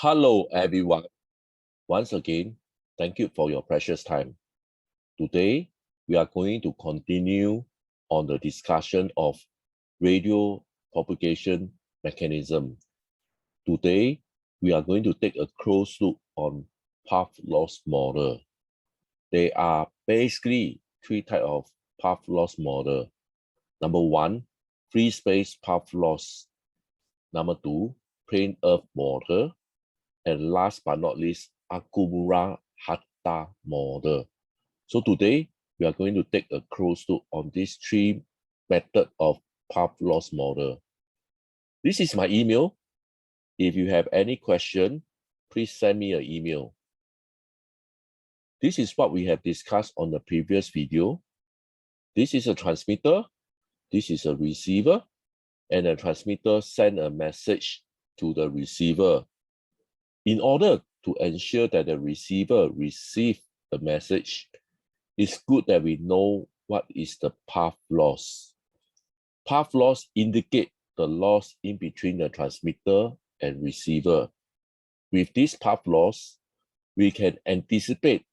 Hello, everyone. Once again, thank you for your precious time. Today, we are going to continue on the discussion of radio propagation mechanism. Today, we are going to take a close look on path loss model. There are basically three types of path loss model. Number one, free space path loss. Number two, plain earth model. And last but not least, Okumura Hata model. So today, we are going to take a close look on these three methods of path loss model. This is my email. If you have any question, please send me an email. This is what we have discussed on the previous video. This is a transmitter. This is a receiver. And the transmitter sends a message to the receiver. In order to ensure that the receiver receives the message, it's good that we know what is the path loss. Path loss indicates the loss in between the transmitter and receiver. With this path loss, we can anticipate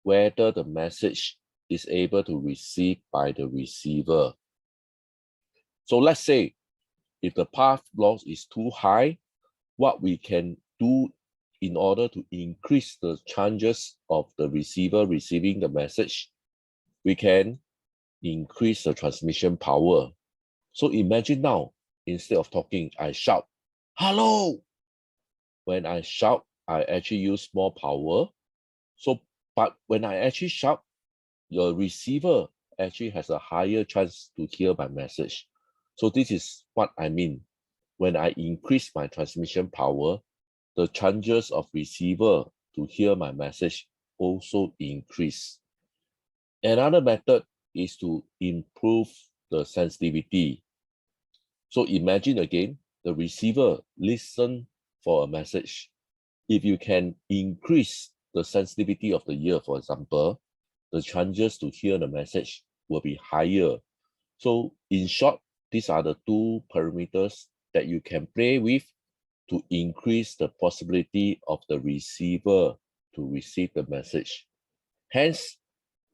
whether the message is able to receive by the receiver. So let's say if the path loss is too high, what we can do in order to increase the chances of the receiver receiving the message, we can increase the transmission power. So imagine now, instead of talking, I shout, "Hello!" When I shout, I actually use more power. But when I actually shout, your receiver actually has a higher chance to hear my message. So this is what I mean. When I increase my transmission power, the chances of receiver to hear my message also increase. Another method is to improve the sensitivity. So imagine again, the receiver listen for a message. If you can increase the sensitivity of the ear, for example, the chances to hear the message will be higher. So in short, these are the two parameters that you can play with to increase the possibility of the receiver to receive the message. Hence,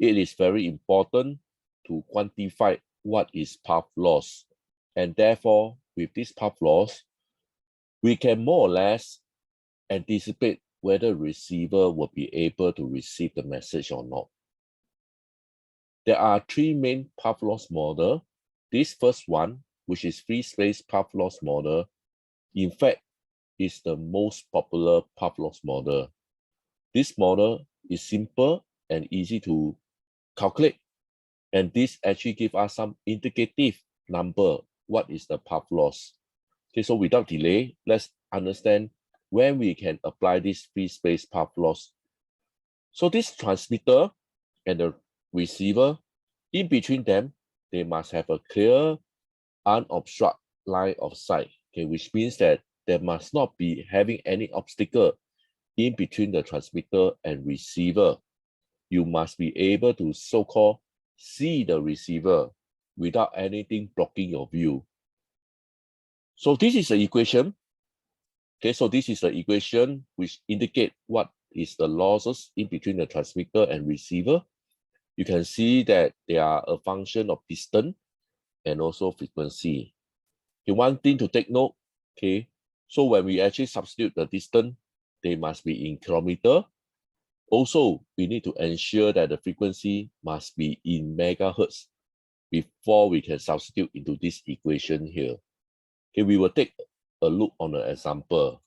it is very important to quantify what is path loss. And therefore, with this path loss, we can more or less anticipate whether receiver will be able to receive the message or not. There are three main path loss models. This first one, which is free space path loss model, in fact, is the most popular path loss model. This model is simple and easy to calculate, and this actually gives us some indicative number. What is the path loss? Okay, so without delay, let's understand when we can apply this free space path loss. So this transmitter and the receiver, in between them, they must have a clear, unobstructed line of sight, okay, which means that there must not be having any obstacle in between the transmitter and receiver. You must be able to so-called see the receiver without anything blocking your view. So this is the equation. Okay, so this is the equation which indicate what is the losses in between the transmitter and receiver. You can see that they are a function of distance and also frequency. Okay, one thing to take note, okay, so when we actually substitute the distance, they must be in kilometer. Also, we need to ensure that the frequency must be in megahertz before we can substitute into this equation here. Okay, we will take a look on an example.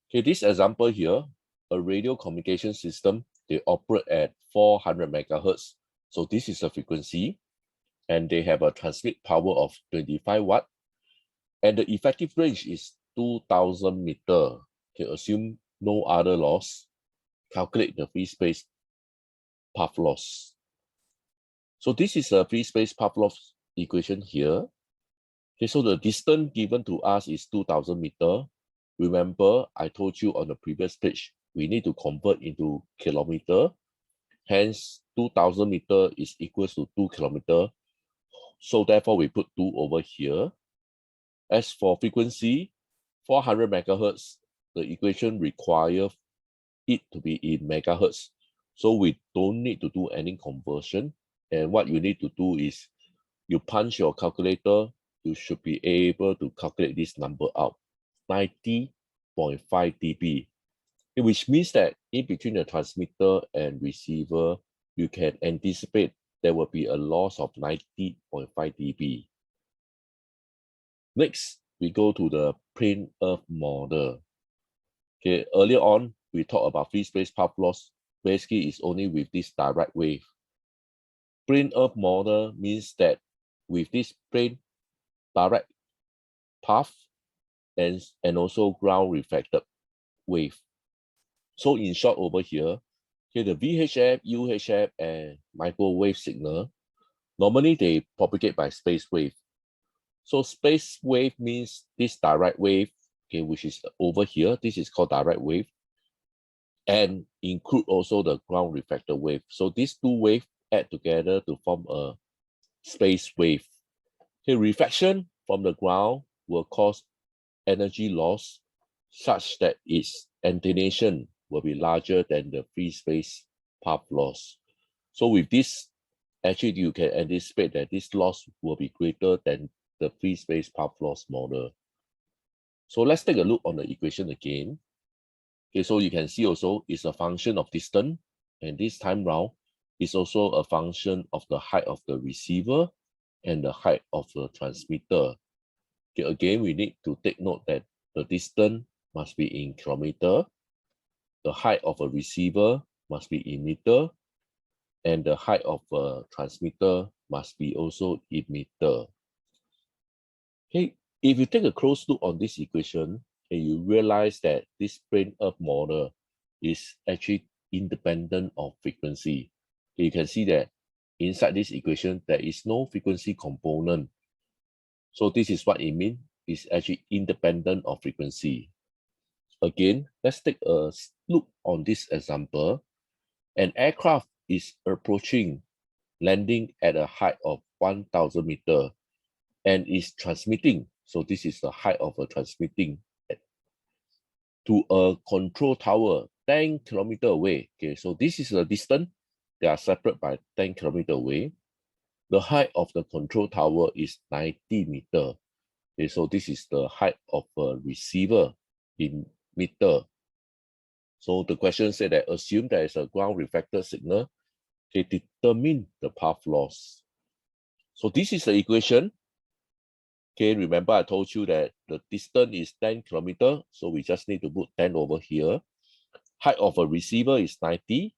Okay, this example here, a radio communication system, they operate at 400 megahertz. So this is the frequency, and they have a transmit power of 25 watt, and the effective range is 2000 meter. Okay, assume no other loss. Calculate the free space path loss. So this is a free space path loss equation here. Okay, so the distance given to us is 2000 meter. Remember, I told you on the previous page, we need to convert into kilometer. Hence, 2000 meter is equals to 2 kilometer. So therefore, we put 2 over here. As for frequency, 400 megahertz the equation requires it to be in megahertz. So we don't need to do any conversion. And what you need to do is you punch your calculator, you should be able to calculate this number out, 90.5 dB, which means that in between the transmitter and receiver, you can anticipate there will be a loss of 90.5 dB. Next, we go to the plane earth model. Okay, earlier on, we talked about free space path loss. Basically, it's only with this direct wave. Plane earth model means that with this plane direct path and also ground reflected wave. So in short over here, okay, the VHF, UHF, and microwave signal, normally they propagate by space wave. So space wave means this direct wave, okay, which is over here. This is called direct wave, and include also the ground reflected wave. So these two waves add together to form a space wave. Okay, reflection from the ground will cause energy loss such that its attenuation will be larger than the free space path loss. So with this, actually you can anticipate that this loss will be greater than the free space path loss model. So let's take a look on the equation again. Okay, so you can see also it's a function of distance, and this time round is also a function of the height of the receiver and the height of the transmitter. Okay, again, we need to take note that the distance must be in kilometer, the height of a receiver must be in meter, and the height of a transmitter must be also in meter. Okay, if you take a close look on this equation, and you realize that this plane earth model is actually independent of frequency. Okay, you can see that inside this equation, there is no frequency component. So this is what it means. It's actually independent of frequency. Again, let's take a look on this example. An aircraft is approaching, landing at a height of 1,000 meters and is transmitting. So this is the height of a transmitting to a control tower 10 kilometers away. Okay, so this is the distance. They are separate by 10 kilometers away. The height of the control tower is 90 meters. Okay, so this is the height of a receiver in meter. So the question said that assume there is a ground reflected signal, okay, determine the path loss. So this is the equation. Okay, remember I told you that the distance is 10 kilometers, so we just need to put 10 over here. Height of a receiver is 90,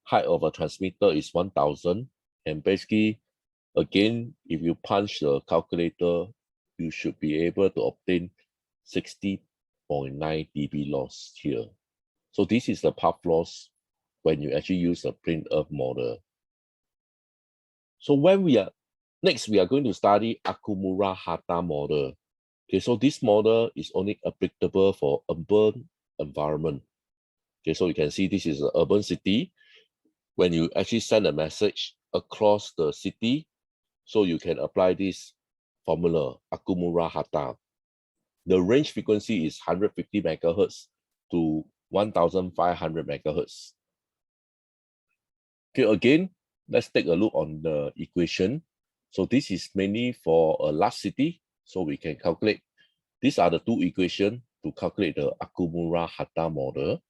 height of a transmitter is 1,000, and basically, again, if you punch the calculator, you should be able to obtain 60.9 dB loss here. So this is the path loss when you actually use a plane earth model. So when next we are going to study Okumura Hata model. Okay, so this model is only applicable for urban environment. Okay, so you can see this is an urban city. When you actually send a message across the city, so you can apply this formula, Okumura Hata. The range frequency is 150 megahertz to 1,500 megahertz. Okay, again, let's take a look on the equation. So this is mainly for a large city, so we can calculate. These are the two equations to calculate the Okumura Hata model.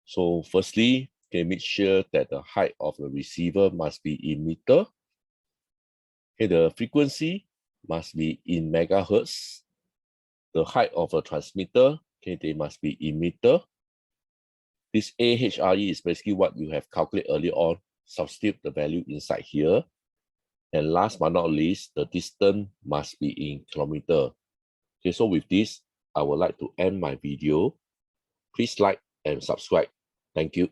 So firstly, okay, make sure that the height of the receiver must be in meter. Okay, the frequency must be in megahertz. The height of a transmitter, okay, they must be in meter. This AHRE is basically what you have calculated earlier on. Substitute the value inside here. And last but not least, the distance must be in kilometer. Okay, so with this, I would like to end my video. Please like and subscribe. Thank you.